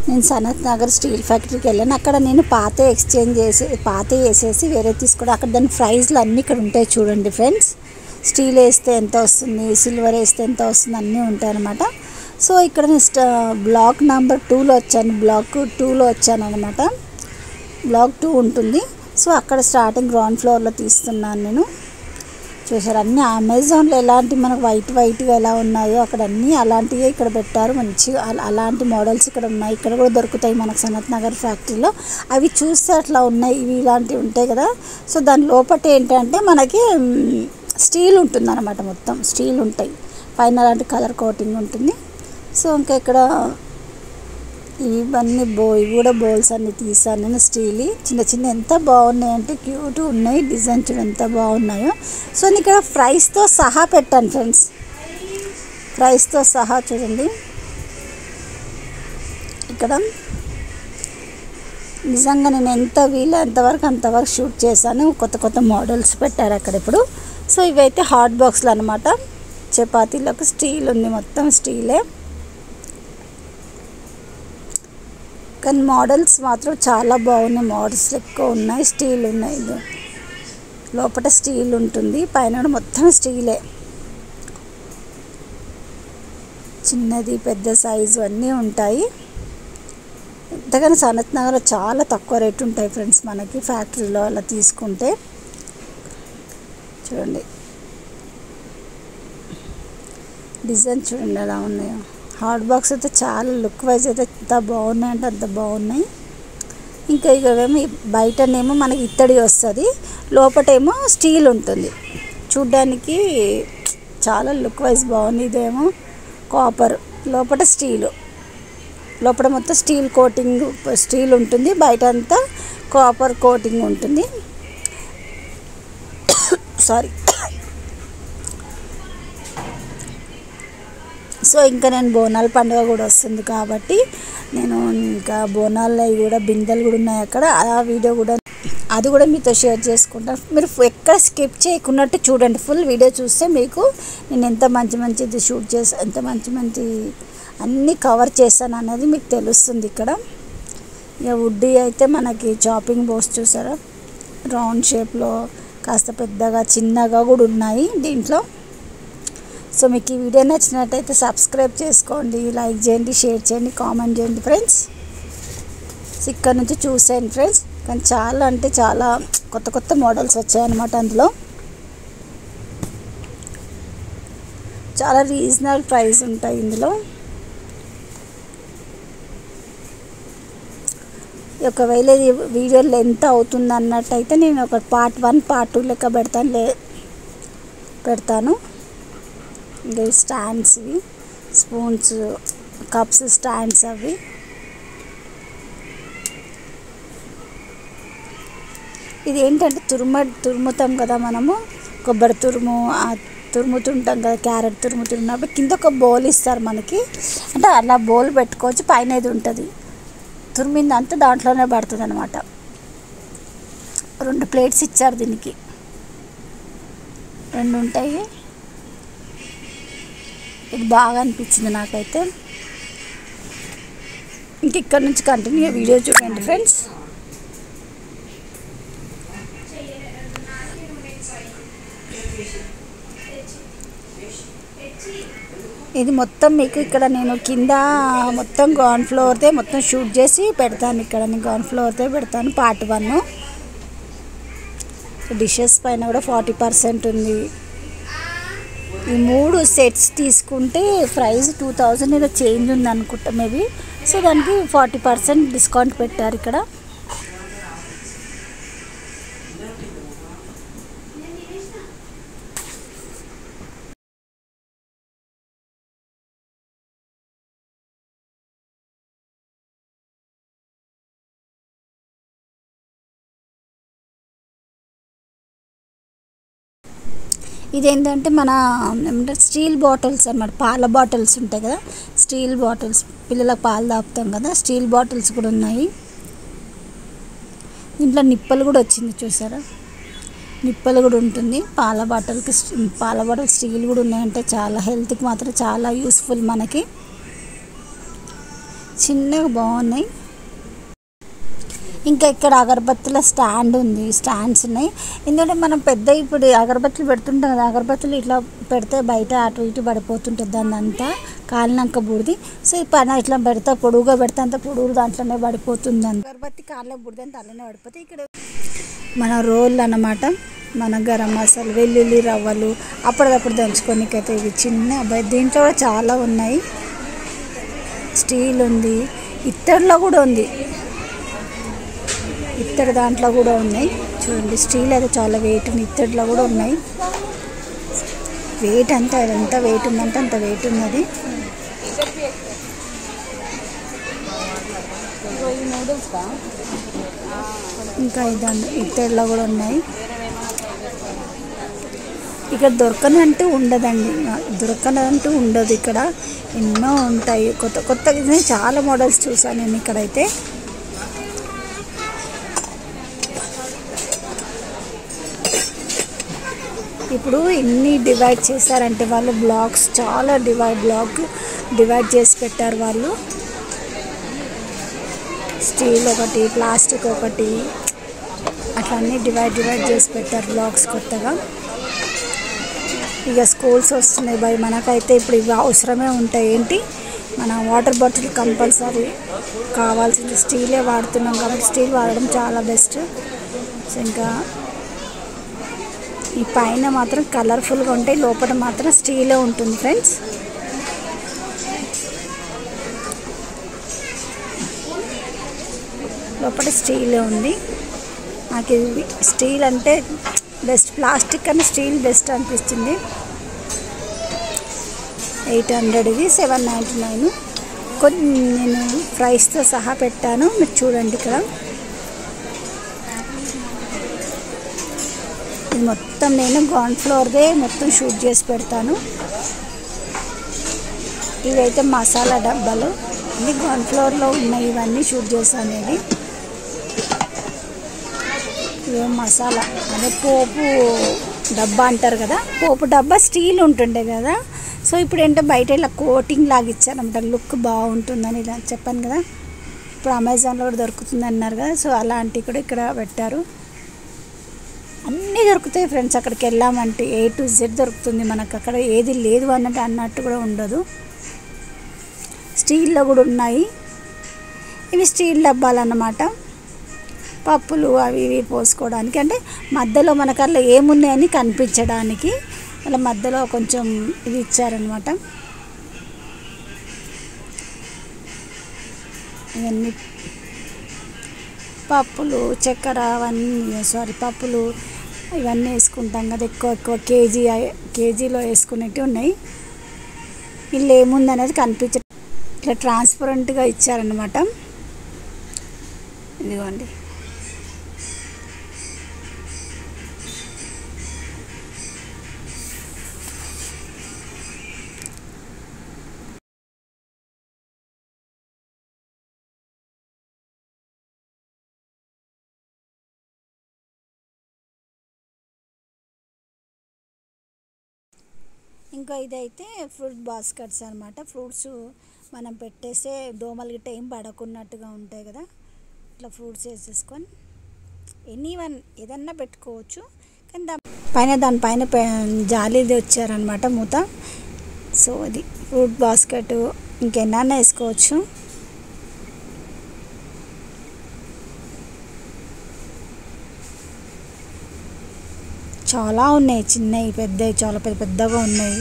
నేను సనత్ నగర్ స్టీల్ ఫ్యాక్టరీకి వెళ్ళాను. అక్కడ నేను పాత వేసేసి వేరే తీసుకోవడం. అక్కడ దాని ప్రైజ్లు అన్నీ ఇక్కడ ఉంటాయి చూడండి ఫ్రెండ్స్. స్టీల్ వేస్తే ఎంత వస్తుంది, సిల్వర్ వేస్తే ఎంత వస్తుంది అన్నీ ఉంటాయి అన్నమాట. సో ఇక్కడ నేను బ్లాక్ నెంబర్ 2లో వచ్చాను. బ్లాక్ 2లో వచ్చాను అనమాట. బ్లాక్ 2 ఉంటుంది. సో అక్కడ స్టార్టింగ్ గ్రౌండ్ ఫ్లోర్లో తీస్తున్నాను నేను. చూసారు అన్నీ అమెజాన్లో ఎలాంటి మనకు వైట్గా ఎలా ఉన్నాయో అక్కడ అన్నీ అలాంటివే ఇక్కడ పెట్టారు. మంచిగా అలాంటి మోడల్స్ ఇక్కడ ఉన్నాయి. ఇక్కడ కూడా దొరుకుతాయి మనకు సనత్ నగర్ ఫ్యాక్టరీలో. అవి చూస్తే అట్లా ఉన్నాయి, ఇవి ఇలాంటివి ఉంటాయి కదా. సో దాని లోపల ఏంటంటే మనకి స్టీల్ ఉంటుంది అన్నమాట. మొత్తం స్టీల్ ఉంటాయి, పైన అలాంటి కలర్ కోటింగ్ ఉంటుంది. సో ఇంకా ఇక్కడ ఇవన్నీ ఇవి కూడా బౌల్స్ అన్నీ తీసాను నేను. స్టీల్ చిన్న ఎంత బాగున్నాయి అంటే క్యూట్ ఉన్నాయి. డిజైన్ చూడ ఎంత బాగున్నాయో. సో నేను ఇక్కడ ప్రైస్తో సహా పెట్టాను ఫ్రెండ్స్. ప్రైస్తో సహా చూడండి. ఇక్కడ నిజంగా నేను ఎంతవరకు అంతవరకు షూట్ చేశాను. కొత్త మోడల్స్ పెట్టారు అక్కడ ఇప్పుడు. సో ఇవైతే హాట్ బాక్స్లు అనమాట. చపాతీలకు స్టీల్ ఉంది, మొత్తం స్టీలే. కానీ మోడల్స్ మాత్రం చాలా బాగున్నాయి. మోడల్స్ ఎక్కువ ఉన్నాయి, స్టీల్ ఉన్నాయి. లోపల స్టీల్ ఉంటుంది, పైన మొత్తం స్టీలే. చిన్నది పెద్ద సైజు అన్నీ ఉంటాయి. ఎంతగానో సనత్ నగర్లో చాలా తక్కువ రేటు ఉంటాయి ఫ్రెండ్స్ మనకి ఫ్యాక్టరీలో అలా తీసుకుంటే. చూడండి డిజైన్ చూడండి ఎలా ఉన్నాయో. హాట్ బాక్స్ అయితే చాలా లుక్ వైజ్ అయితే ఎంత బాగున్నాయి అంటే అంత బాగున్నాయి. ఇంకా ఇవేమో బయటనేమో మనకి ఇత్తడి వస్తుంది, లోపటేమో స్టీల్ ఉంటుంది. చూడ్డానికి చాలా లుక్ వైజ్ బాగుంది. ఇదేమో కాపర్, లోపల స్టీలు. లోపల మొత్తం స్టీల్ కోటింగ్ స్టీల్ ఉంటుంది, బయట అంతా కాపర్ కోటింగ్ ఉంటుంది. సారీ. సో ఇంకా నేను బోనాల పండుగ కూడా వస్తుంది కాబట్టి నేను ఇంకా బోనాల్లో కూడా బిందెలు కూడా ఉన్నాయి అక్కడ. ఆ వీడియో కూడా అది కూడా మీతో షేర్ చేసుకుంటాను. మీరు ఎక్కడ స్కిప్ చేయకున్నట్టు చూడండి. ఫుల్ వీడియో చూస్తే మీకు నేను ఎంత మంచిది షూట్ చేసి ఎంత మంచి అన్నీ కవర్ చేశాను అనేది మీకు తెలుస్తుంది. ఇక్కడ ఇక వుడ్ అయితే మనకి చాపింగ్ బోర్డ్స్ చూసారా, రౌండ్ షేప్లో కాస్త పెద్దగా చిన్నగా కూడా ఉన్నాయి దీంట్లో. సో మీకు ఈ వీడియో నచ్చినట్టయితే సబ్స్క్రైబ్ చేసుకోండి, లైక్ చేయండి, షేర్ చేయండి, కామెంట్ చేయండి ఫ్రెండ్స్. ఇక్కడ నుంచి చూసాను ఫ్రెండ్స్. కానీ చాలా అంటే చాలా కొత్త మోడల్స్ వచ్చాయన్నమాట. అందులో చాలా రీజనబుల్ ప్రైస్ ఉంటాయి ఇందులో. ఒకవేళ ఇది వీడియో లెంత్ అవుతుంది అన్నట్టయితే నేను ఒక పార్ట్ 1 పార్ట్ 2 లెక్క పెడతాను. ఇంకా స్టాండ్స్, ఇవి స్పూన్స్, కప్స్ స్టాండ్స్ అవి. ఇది ఏంటంటే తురుముతాం కదా మనము, కొబ్బరి తురుముతుంటాం కదా, క్యారెట్ తురుముతున్నప్పుడు కింద ఒక బౌల్ ఇస్తారు మనకి. అంటే అలా బౌల్ పెట్టుకోవచ్చు, పైన ఇది ఉంటుంది. తురిమిందంతా దాంట్లోనే పడుతుంది అనమాట. 2 ప్లేట్స్ ఇచ్చారు దీనికి, 2 ఉంటాయి. ఇది బాగా అనిపించింది నాకైతే. ఇంక ఇక్కడ నుంచి కంటిన్యూ వీడియో చూడండి ఫ్రెండ్స్. ఇది మొత్తం మీకు ఇక్కడ నేను కింద మొత్తం గ్రౌండ్ ఫ్లోర్దే మొత్తం షూట్ చేసి పెడతాను. ఇక్కడ నేను గ్రౌండ్ ఫ్లోర్దే పెడతాను పార్ట్ 1. డిషెస్ పైన కూడా 40% ఉంది. ఈ 3 సెట్స్ తీసుకుంటే ప్రైస్ 2000 ఏదో చేంజ్ ఉంది అనుకుంటా మేబీ. సో దానికి 40% డిస్కౌంట్ పెట్టారు ఇక్కడ. ఇదేంటంటే మన స్టీల్ బాటిల్స్ అన్నమాట. పాల బాటిల్స్ ఉంటాయి కదా, స్టీల్ బాటిల్స్, పిల్లలకు పాలు తాపుతాం కదా, స్టీల్ బాటిల్స్ కూడా ఉన్నాయి. దీంట్లో నిప్పలు కూడా వచ్చింది చూసారా, నిప్పలు కూడా ఉంటుంది. పాల బాటిల్ స్టీల్ కూడా ఉన్నాయంటే చాలా హెల్త్కి మాత్రం చాలా యూస్ఫుల్ మనకి. చిన్నగా బాగున్నాయి. ఇంకా ఇక్కడ అగరబత్తుల స్టాండ్ ఉంది, స్టాండ్స్ ఉన్నాయి. ఎందుకంటే మనం పెద్ద ఇప్పుడు అగరబత్తులు పెడుతుంటాం కదా, అగరబత్తులు ఇట్లా పెడితే బయట అటు ఇటు పడిపోతుంటుంది దాన్ని అంతా కాలినాక బూడిది. సో ఈ పైన ఇట్లా పెడతా పొడుగుగా పెడితే అంత పొడుగు దాంట్లోనే పడిపోతుంది. అంత అగరబత్తి కాళ్ళ బూడిది అంతా అలానే పడిపోతాయి. ఇక్కడ మన రోల్ అన్నమాట, మన గరం మసాలా, వెల్లుల్లి రవ్వలు అప్పటిదప్పుడు దంచుకోనికైతే ఇవి చిన్న అబ్బాయి. దీంట్లో కూడా చాలా ఉన్నాయి. స్టీల్ ఉంది, ఇత్తడిలో కూడా ఉంది, ఇత్తడి దాంట్లో కూడా ఉన్నాయి. చూడండి స్టీల్ అయితే చాలా వెయిట్ ఉంది, ఇత్తడిలో కూడా ఉన్నాయి. వెయిట్ అంతా ఎంత వెయిట్ ఉందంటే అంత వెయిట్ ఉన్నది. ఇంకా ఇదంతా ఇత్తడిలో కూడా ఉన్నాయి. ఇక్కడ దొరకనంటూ ఉండదండి, దొరకనంటూ ఉండదు. ఇక్కడ ఎన్నో ఉంటాయి, కొత్త కొత్తగా చాలా మోడల్స్ చూసాను నేను ఇక్కడైతే. ఇప్పుడు ఇన్ని డివైడ్ చేశారంటే వాళ్ళు బ్లాక్స్ చాలా డివైడ్ చేసి పెట్టారు వాళ్ళు. స్టీల్ ఒకటి, ప్లాస్టిక్ ఒకటి, అట్లా అన్నీ డివైడ్ చేసి పెట్టారు బ్లాక్స్ కొత్తగా. ఇక స్కూల్స్ వస్తున్నాయి బై, మనకైతే ఇప్పుడు ఇవి అవసరమే ఉంటాయి. ఏంటి మన వాటర్ బాటిల్ కంపల్సరీ కావాల్సింది, స్టీలే వాడుతున్నాం కాబట్టి స్టీల్ వాడడం చాలా బెస్ట్. సో ఇంకా ఈ పైన మాత్రం కలర్ఫుల్గా ఉంటాయి, లోపల మాత్రం స్టీలే ఉంటుంది ఫ్రెండ్స్. లోపల స్టీలే ఉంది. నాకు ఇది స్టీల్ అంటే బెస్ట్, ప్లాస్టిక్ కన్నా స్టీల్ బెస్ట్ అనిపించింది. 800 ఇది, 799. కొన్ని నేను ప్రైస్తో సహా పెట్టాను, మీరు చూడండి. ఇక్కడ ఇది మొత్తం నేను గ్రౌండ్ ఫ్లోర్దే మొత్తం షూట్ చేసి పెడతాను. ఇవైతే మసాలా డబ్బాలు, ఇది గ్రౌండ్ ఫ్లోర్లో ఉన్నాయి, ఇవన్నీ షూట్ చేశాను. ఇవే మసాలా, అదే పోపు డబ్బా అంటారు కదా, పోపు డబ్బా స్టీల్ ఉంటుండే కదా. సో ఇప్పుడు ఏంటో బయట ఇలా కోటింగ్ లాగా ఇచ్చారన్నమాట, లుక్ బాగుంటుందని ఇలా చెప్పాను కదా. ఇప్పుడు అమెజాన్లో కూడా దొరుకుతుంది అన్నారు కదా, సో అలాంటివి కూడా ఇక్కడ పెట్టారు. అన్నీ దొరుకుతాయి ఫ్రెండ్స్, అక్కడికి వెళ్ళామంటే A to Z దొరుకుతుంది మనకు. అక్కడ ఏది లేదు అన్నట్టు కూడా ఉండదు. స్టీల్లో కూడా ఉన్నాయి. ఇవి స్టీల్ డబ్బాలు అన్నమాట, పప్పులు అవి ఇవి పోసుకోవడానికి. అంటే మధ్యలో మనకు అలా ఏమున్నాయని కనిపించడానికి అలా మధ్యలో కొంచెం ఇది ఇచ్చారనమాట. ఇవన్నీ పప్పులు, చక్కెర అవన్నీ పప్పులు ఇవన్నీ వేసుకుంటాం కదా, ఎక్కువ కేజీలో వేసుకునేవి ఉన్నాయి. ఇల్లు ఏముంది అనేది కనిపించ, ఇట్లా ట్రాన్స్పరెంట్గా ఇచ్చారనమాట. ఇదిగోండి, ఇంకా ఇదైతే ఫ్రూట్ బాస్కెట్స్ అనమాట. ఫ్రూట్స్ మనం పెట్టేస్తే దోమలు గిట్ట ఏం పడకున్నట్టుగా ఉంటాయి కదా, ఇట్లా ఫ్రూట్స్ వేసేసుకొని ఎనీవన్ ఏదన్నా పెట్టుకోవచ్చు. కానీ దానిపైన జాలీది వచ్చారనమాట మూత. సో ఇది ఫ్రూట్ బాస్కెట్, ఇంకెన్నైనా వేసుకోవచ్చు. చాలా ఉన్నాయి, చిన్నవి పెద్దవి, చాలా పెద్దగా ఉన్నాయి.